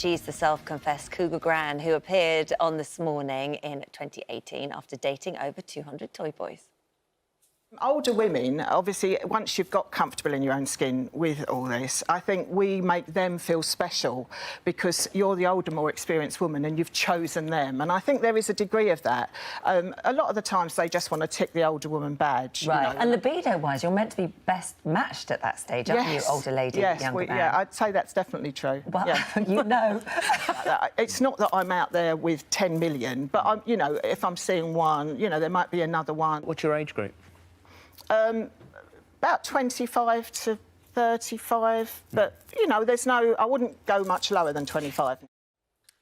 She's the self-confessed Cougar Gran who appeared on This Morning in 2018 after dating over 200 toy boys. Older women, obviously, once you've got comfortable in your own skin with all this, I think we make them feel special because you're the older, more experienced woman and you've chosen them. And I think there is a degree of that. A lot of the times they just want to tick the older woman badge. Right. You know? And libido-wise, you're meant to be best matched at that stage, aren't you, older lady, younger man? Yeah, I'd say that's definitely true. Well, yeah. you know. It's not that I'm out there with 10 million, but, you know, if I'm seeing one, you know, there might be another one. What's your age group? About 25 to 35, but, you know, I wouldn't go much lower than 25.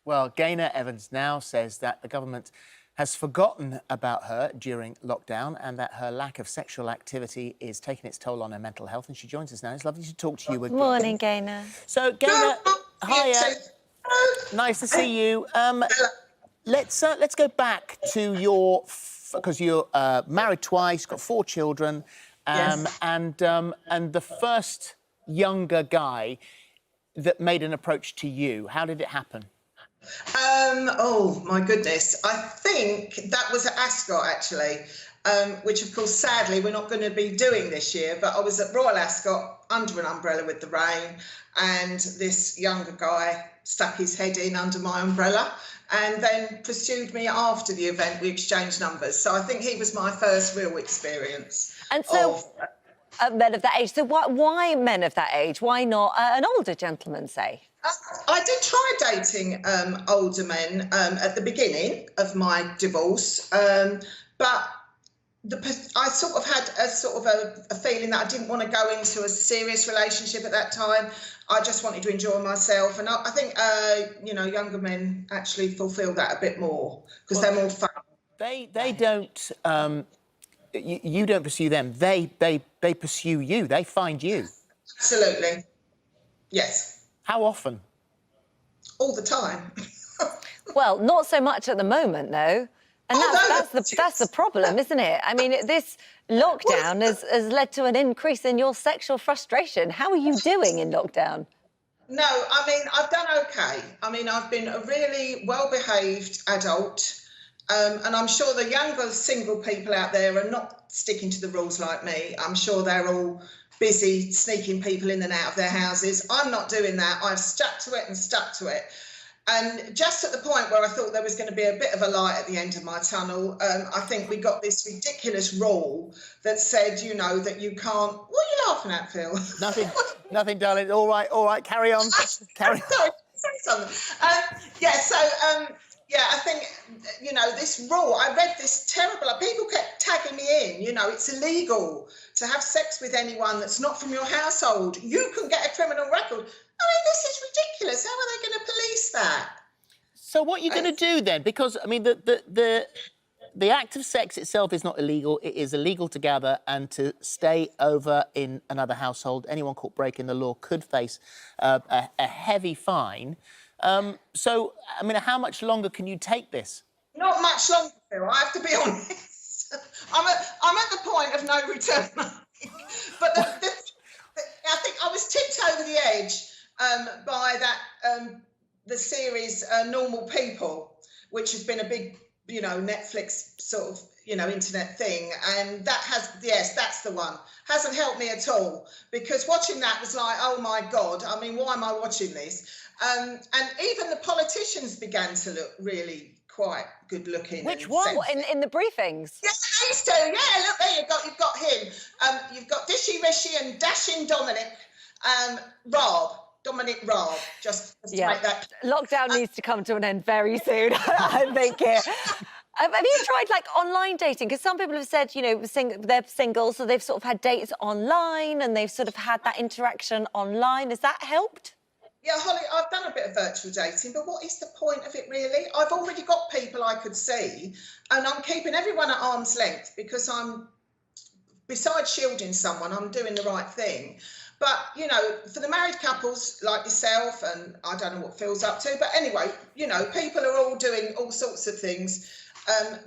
Well, Gaynor Evans now says that the government has forgotten about her during lockdown and that her lack of sexual activity is taking its toll on her mental health, and she joins us now. It's lovely to talk to you again. Morning, Gaynor. So, Gaynor, hiya. Nice to see you. Let's go back to your... because you're married twice, got 4 children, Yes. and the first younger guy that made an approach to you, how did it happen? Oh, my goodness. I think that was at Ascot, actually, which, of course, sadly, we're not going to be doing this year. But I was at Royal Ascot under an umbrella with the rain, and this younger guy stuck his head in under my umbrella and then pursued me after the event. We exchanged numbers. So I think he was my first real experience. And so, men of that age. So why men of that age? Why not an older gentleman, say? I did try dating older men at the beginning of my divorce, but I sort of had a feeling that I didn't want to go into a serious relationship at that time. I just wanted to enjoy myself, and I think you know, younger men actually fulfil that a bit more because they're more fun. They don't. You don't pursue them. They pursue you. They find you. Absolutely. Yes. How often? All the time. Well, not so much at the moment, though. And that's the problem, isn't it? I mean, this lockdown has led to an increase in your sexual frustration. How are you doing in lockdown? No, I mean, I've done okay. I mean, I've been a really well-behaved adult, and I'm sure the younger single people out there are not sticking to the rules like me. I'm sure they're all busy sneaking people in and out of their houses. I'm not doing that. I've stuck to it and stuck to it. And just at the point where I thought there was going to be a bit of a light at the end of my tunnel, I think we got this ridiculous rule that said, you know, that you can't... What are you laughing at, Phil? Nothing, darling. All right, carry on. Carry on. Sorry, say something. Yeah, I think, you know, this rule, I read this terrible... People kept tagging me in, you know, it's illegal to have sex with anyone that's not from your household. You can get a criminal record. I mean, this is ridiculous. How are they going to police that? So what are you going to do then? Because, I mean, the act of sex itself is not illegal. It is illegal to gather and to stay over in another household. Anyone caught breaking the law could face a heavy fine. So, I mean, how much longer can you take this? Not much longer, Phil. I have to be honest. I'm at the point of no return. But I think I was tipped over the edge by that the series Normal People, which has been a big, you know, Netflix sort of, you know, internet thing, and that has, yes, that's the one. Hasn't helped me at all, because watching that was like, oh my God, I mean, why am I watching this? And even the politicians began to look really quite good looking. Which one? In the briefings? Yeah, they used to. Yeah, look there, you've got him. You've got Dishy Rishi and Dashing Dominic Dominic Raab, just to make that... Lockdown needs to come to an end very soon, I think. Have you tried, like, online dating? Because some people have said, you know, they're single, so they've sort of had dates online and they've sort of had that interaction online. Has that helped? Yeah, Holly, I've done a bit of virtual dating, but what is the point of it, really? I've already got people I could see, and I'm keeping everyone at arm's length because besides shielding someone, I'm doing the right thing. But, you know, for the married couples like yourself, and I don't know what Phil's up to, but anyway, you know, people are all doing all sorts of things.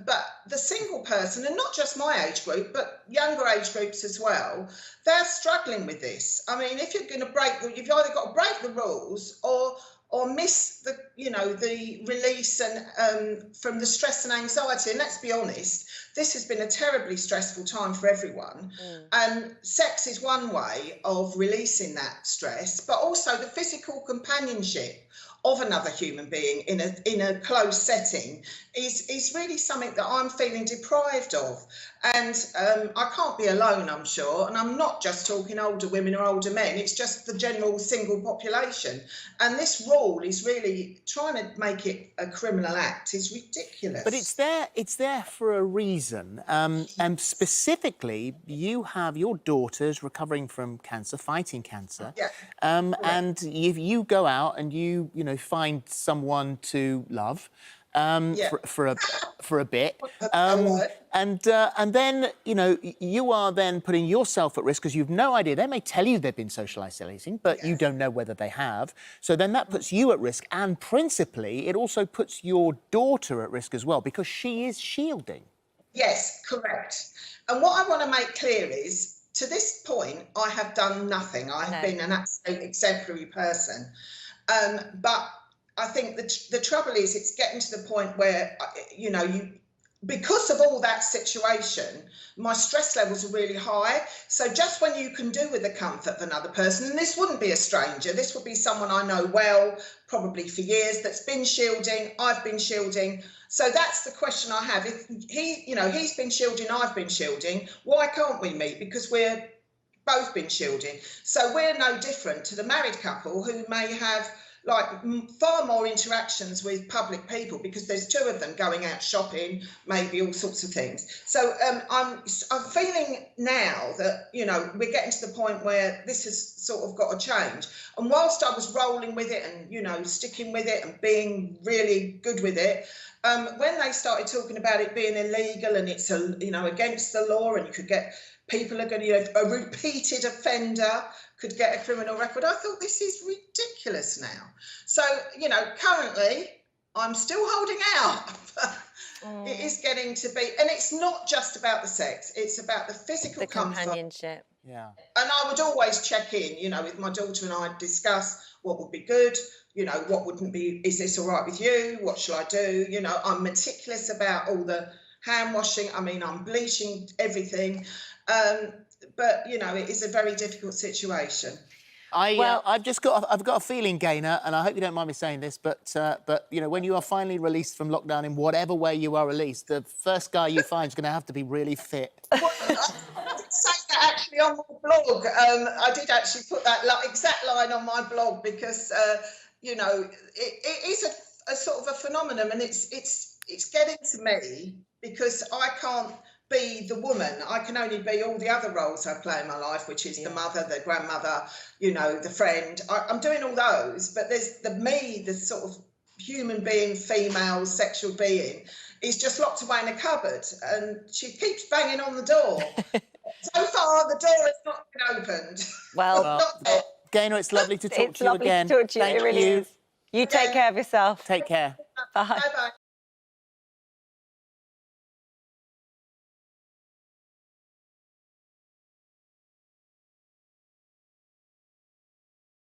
But the single person, and not just my age group, but younger age groups as well, they're struggling with this. I mean, if you're going to you've either got to break the rules or or miss the, the release and from the stress and anxiety. And let's be honest, this has been a terribly stressful time for everyone. And sex is one way of releasing that stress, but also the physical companionship of another human being in a closed setting is really something that I'm feeling deprived of. And I can't be alone, I'm sure. And I'm not just talking older women or older men, it's just the general single population. And this rule is really trying to make it a criminal act is ridiculous. But it's there for a reason. And specifically, you have your daughters recovering from cancer, fighting cancer. Yeah. And if you go out and you find someone to love, for a bit, and then you are then putting yourself at risk because you've no idea. They may tell you they've been social isolating, but you don't know whether they have. So then that puts you at risk, and principally, it also puts your daughter at risk as well because she is shielding. Yes, correct. And what I want to make clear is, to this point, I have done nothing. I have been an absolute exemplary person, but I think the trouble is it's getting to the point where, because of all that situation, my stress levels are really high. So just when you can do with the comfort of another person, and this wouldn't be a stranger, this would be someone I know well, probably for years, that's been shielding, I've been shielding. So that's the question I have. If he's been shielding, I've been shielding, why can't we meet? Because we're both been shielding. So we're no different to the married couple who may have far more interactions with public people because there's two of them going out shopping, maybe all sorts of things. So I'm feeling now that, we're getting to the point where this has sort of got to change. And whilst I was rolling with it and, sticking with it and being really good with it, when they started talking about it being illegal and it's, against the law and you could get, people are going to, a repeated offender could get a criminal record. I thought, this is ridiculous now. So, currently I'm still holding out. It is getting to be, and it's not just about the sex, it's about the physical comfort. Companionship. Yeah. And I would always check in, with my daughter, and I'd discuss what would be good, what wouldn't be, is this all right with you? What shall I do? I'm meticulous about all the hand washing. I mean, I'm bleaching everything. But it is a very difficult situation. I've got a feeling, Gaynor, and I hope you don't mind me saying this, but when you are finally released from lockdown in whatever way you are released, the first guy you find is going to have to be really fit. Well, I did say that actually on my blog. I did actually put that exact line on my blog because it is a sort of a phenomenon, and it's getting to me because I can't be the woman. I can only be all the other roles I play in my life, which is the mother, the grandmother, the friend. I'm doing all those, but there's the sort of human being, female, sexual being, is just locked away in a cupboard, and she keeps banging on the door. So far, the door has not been opened. Well, Gaynor, it's lovely to talk to you again. It's lovely to talk to you. Thank It really is. You take care of yourself. Take care. Bye. Bye-bye.